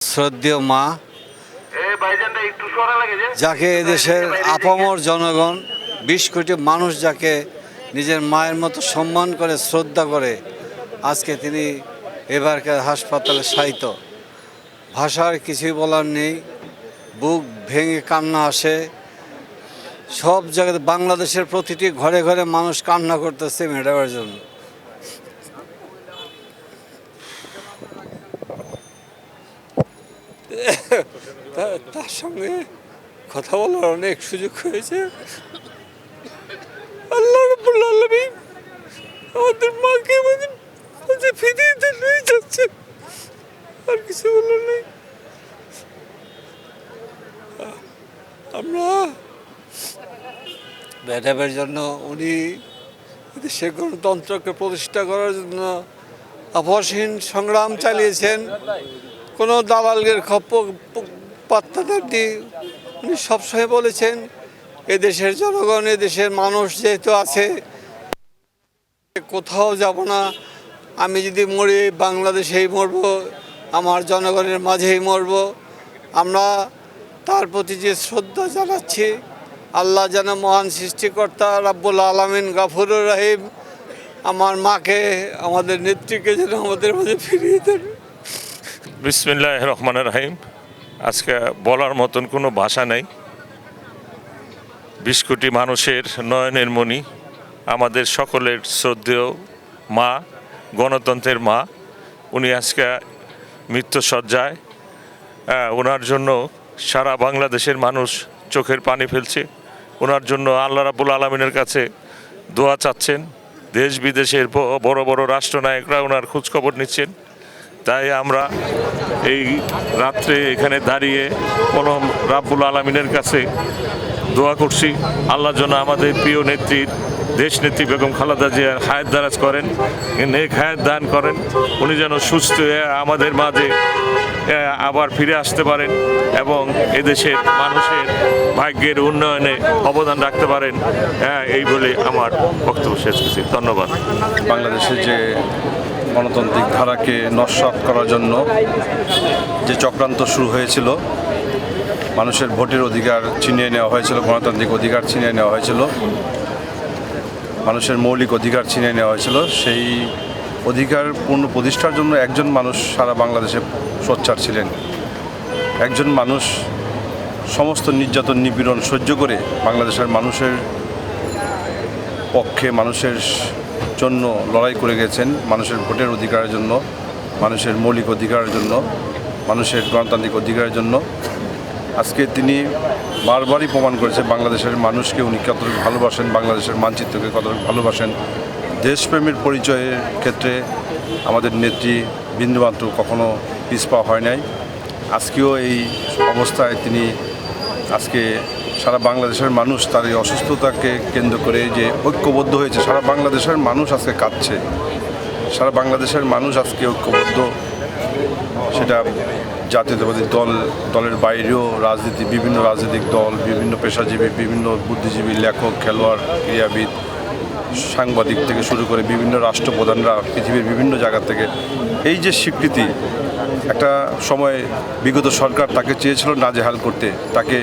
শ্রদ্ধেয় মা, যাকে এদেশের আপামর জনগণ ২০ কোটি মানুষ যাকে নিজের মায়ের মতো সম্মান করে, শ্রদ্ধা করে, আজকে তিনি এবারকার হাসপাতালে শায়িত। ভাষার কিছুই বলার নেই, বুক ভেঙে কান্না আসে। সব জায়গাতে বাংলাদেশের প্রতিটি ঘরে ঘরে মানুষ কান্না করতেছে ম্যাডামের জন্য। তার সঙ্গে কথা বলার অনেক সুযোগ হয়েছে। আল্লাহ রাব্বুল আলামিন আমাদের মাকে আমাদের ফিরিয়ে নিয়ে যাচ্ছে, আর কিছু বলার নেই। আমরা ম্যাডামের জন্য, উনি দেশের গণতন্ত্রকে প্রতিষ্ঠা করার জন্য আপসহীন সংগ্রাম চালিয়েছেন। কোনো দালালদের পাত্তা দেননি। উনি সবসময় বলেছেন এদেশের জনগণ, এদেশের মানুষ যেহেতু আছে, কোথাও যাব না। আমি যদি মরি বাংলাদেশেই মরব, আমার জনগণের মাঝেই মরব। আমরা তার প্রতি যে শ্রদ্ধা জানাচ্ছি, আল্লাহ যেন মহান সৃষ্টিকর্তা রাব্বুল আলামিন গাফুরুর রহিম আমার মাকে, আমাদের নেত্রীকে যেন আমাদের মাঝে ফিরিয়ে দেন। বিসমিল্লাহির রহমানির রহিম। আজকে বলার মতন কোনো ভাষা নেই। ২০ কোটি মানুষের নয়নের মণি, আমাদের সকলের শ্রদ্ধেয় মা, গণতন্ত্রের মা, উনি আজকে মৃত্যুশয্যায়। ওনার জন্য সারা বাংলাদেশের মানুষ চোখের পানি ফেলছে। ওনার জন্য আল্লাহ রাব্বুল আলামিনের কাছে দোয়া চাচ্ছেন। দেশ বিদেশের বড় বড় রাষ্ট্রনায়করা ওনার খোঁজখবর নিচ্ছেন। তাই আমরা এই রাত্রে এখানে দাঁড়িয়ে কলম রাব্বুল আলামিনের কাছে দোয়া করছি, আল্লাহ যেন আমাদের প্রিয় নেত্রী, দেশ নেত্রী বেগম খালেদা জিয়ার হায়াত দারাজ করেন, নেক হায়াত দান করেন। উনি যেন সুস্থ হয়ে আমাদের মাঝে আবার ফিরে আসতে পারেন এবং এদেশের মানুষের ভাগ্যের উন্নয়নে অবদান রাখতে পারেন। এই বলে আমার বক্তব্য শেষ করছি। ধন্যবাদ। বাংলাদেশে যে গণতান্ত্রিক ধারাকে নস্যাৎ করার জন্য যে চক্রান্ত শুরু হয়েছিল, মানুষের ভোটের অধিকার ছিনিয়ে নেওয়া হয়েছিল, গণতান্ত্রিক অধিকার ছিনিয়ে নেওয়া হয়েছিল, মানুষের মৌলিক অধিকার ছিনিয়ে নেওয়া হয়েছিল, সেই অধিকার পূর্ণ প্রতিষ্ঠার জন্য একজন মানুষ সারা বাংলাদেশে সোচ্চার ছিলেন। একজন মানুষ সমস্ত নির্যাতন নিপীড়ন সহ্য করে বাংলাদেশের মানুষের পক্ষে, মানুষের জন্য লড়াই করে গেছেন, মানুষের ভোটের অধিকারের জন্য, মানুষের মৌলিক অধিকারের জন্য, মানুষের গণতান্ত্রিক অধিকারের জন্য। আজকে তিনি বারবারই প্রমাণ করেছে বাংলাদেশের মানুষকে উনি কতটুকু ভালোবাসেন, বাংলাদেশের মানচিত্রকে কতটুকু ভালোবাসেন। দেশপ্রেমের পরিচয়ের ক্ষেত্রে আমাদের নেত্রী বিন্দুমাত্র কখনো পিছপা হয় নাই। আজকেও এই অবস্থায় তিনি, আজকে সারা বাংলাদেশের মানুষ তার এই অসুস্থতাকে কেন্দ্র করে যে ঐক্যবদ্ধ হয়েছে, সারা বাংলাদেশের মানুষ আজকে কাঁদছে, সারা বাংলাদেশের মানুষ আজকে ঐক্যবদ্ধ। সেটা জাতীয়তাবাদী দলের বাইরেও রাজনীতি, বিভিন্ন রাজনৈতিক দল, বিভিন্ন পেশাজীবী, বিভিন্ন বুদ্ধিজীবী, লেখক, খেলোয়াড়, ক্রীড়াবিদ, সাংবাদিক থেকে শুরু করে বিভিন্ন রাষ্ট্রপ্রধানরা পৃথিবীর বিভিন্ন জায়গা থেকে এই যে স্বীকৃতি, একটা সময় বিগত সরকার তাকে চেয়েছিল নাজেহাল করতে, তাকে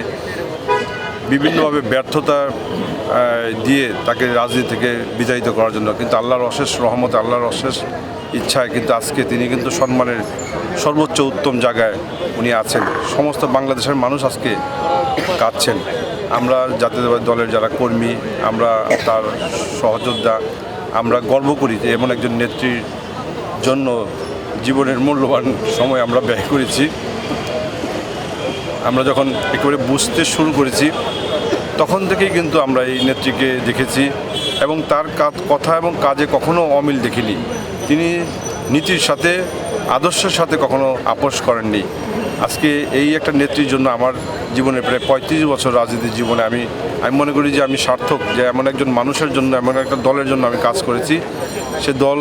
বিভিন্নভাবে ব্যর্থতা দিয়ে তাকে রাজনীতি থেকে বিতাড়িত করার জন্য, কিন্তু আল্লাহর অশেষ রহমতে, আল্লাহর অশেষ ইচ্ছায় কিন্তু আজকে তিনি কিন্তু সম্মানের সর্বোচ্চ উত্তম জায়গায় উনি আছেন। সমস্ত বাংলাদেশের মানুষ আজকে কাঁদছেন। আমরা জাতীয়তাবাদী দলের যারা কর্মী, আমরা তার সহযোদ্ধা, আমরা গর্ব করি যে এমন একজন নেত্রীর জন্য জীবনের মূল্যবান সময় আমরা ব্যয় করেছি। আমরা যখন একেবারে বুঝতে শুরু করেছি তখন থেকেই কিন্তু আমরা এই নেত্রীকে দেখেছি এবং তার কথা এবং কাজে কখনো অমিল দেখিনি। তিনি নীতির সাথে, আদর্শের সাথে কখনো আপোষ করেননি। আজকে এই একটা নেত্রীর জন্য আমার জীবনে প্রায় ৩৫ বছর রাজনীতির জীবনে আমি মনে করি যে আমি সার্থক, যে এমন একজন মানুষের জন্য, এমন একটা দলের জন্য আমি কাজ করেছি। সে দল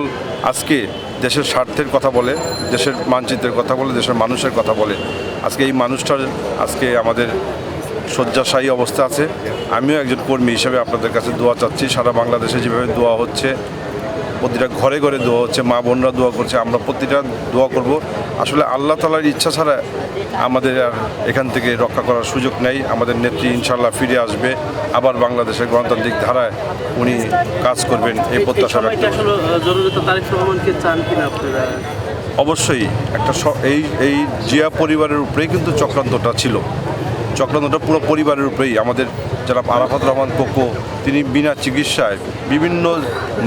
আজকে দেশের স্বার্থের কথা বলে, দেশের মানচিত্রের কথা বলে, দেশের মানুষের কথা বলে। আজকে এই মানুষটার আজকে আমাদের শয্যাশায়ী অবস্থা আছে। আমিও একজন কর্মী হিসেবে আপনাদের কাছে দোয়া চাচ্ছি। সারা বাংলাদেশে যেভাবে দোয়া হচ্ছে, প্রতিটা ঘরে ঘরে দোয়া হচ্ছে, মা বোনরা দোয়া করছে, আমরা প্রতিটা দোয়া করব। আসলে আল্লাহ তাআলার ইচ্ছা ছাড়া আমাদের আর এখান থেকে রক্ষা করার সুযোগ নেই। আমাদের নেত্রী ইনশাল্লাহ ফিরে আসবে, আবার বাংলাদেশের গণতান্ত্রিক ধারায় উনি কাজ করবেন এই প্রত্যাশা ব্যক্ত করি। জননেতা তারেক রহমানকে চান কিনা আপনারা? অবশ্যই এই জিয়া পরিবারের উপরেই কিন্তু চক্রান্তটা ছিল, চক্রান্তটা পুরো পরিবারের উপরেই। আমাদের যারা আরাফাত রহমান কোকো, তিনি বিনা চিকিৎসায় বিভিন্ন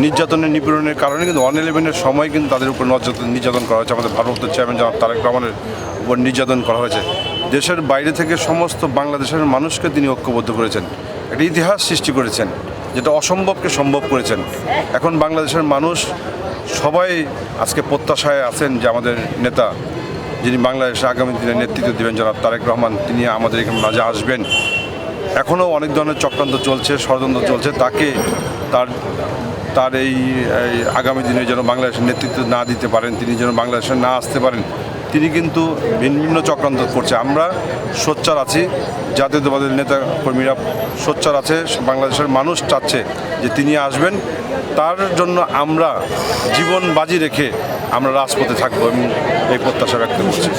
নির্যাতনের নিপীড়নের কারণে কিন্তু 111-এর সময় কিন্তু তাদের উপর নির্যাতন করা হয়েছে। আমাদের ভারপ্রাপ্ত চেয়ারম্যান জনাব তারেক রহমানের উপর নির্যাতন করা হয়েছে। দেশের বাইরে থেকে সমস্ত বাংলাদেশের মানুষকে তিনি ঐক্যবদ্ধ করেছেন, একটা ইতিহাস সৃষ্টি করেছেন, যেটা অসম্ভবকে সম্ভব করেছেন। এখন বাংলাদেশের মানুষ সবাই আজকে প্রত্যাশায় আছেন যে আমাদের নেতা, যিনি বাংলাদেশে আগামী দিনে নেতৃত্ব দেবেন, জনাব তারেক রহমান, তিনি আমাদের এখানে মাঝে আসবেন। এখনও অনেক ধরনের চক্রান্ত চলছে, ষড়যন্ত্র চলছে, তাকে তার এই আগামী দিনে যেন বাংলাদেশের নেতৃত্ব না দিতে পারেন, তিনি যেন বাংলাদেশে না আসতে পারেন, তিনি কিন্তু ভিন্ন চক্রান্ত করছে। আমরা সোচ্চার আছি, জাতীয়তাবাদের নেতা কর্মীরা সোচ্চার আছে, বাংলাদেশের মানুষ চাচ্ছে যে তিনি আসবেন। তার জন্য আমরা জীবন বাজি রেখে আমরা রাজপথে থাকবো এবং এই প্রত্যাশা ব্যক্ত করছি।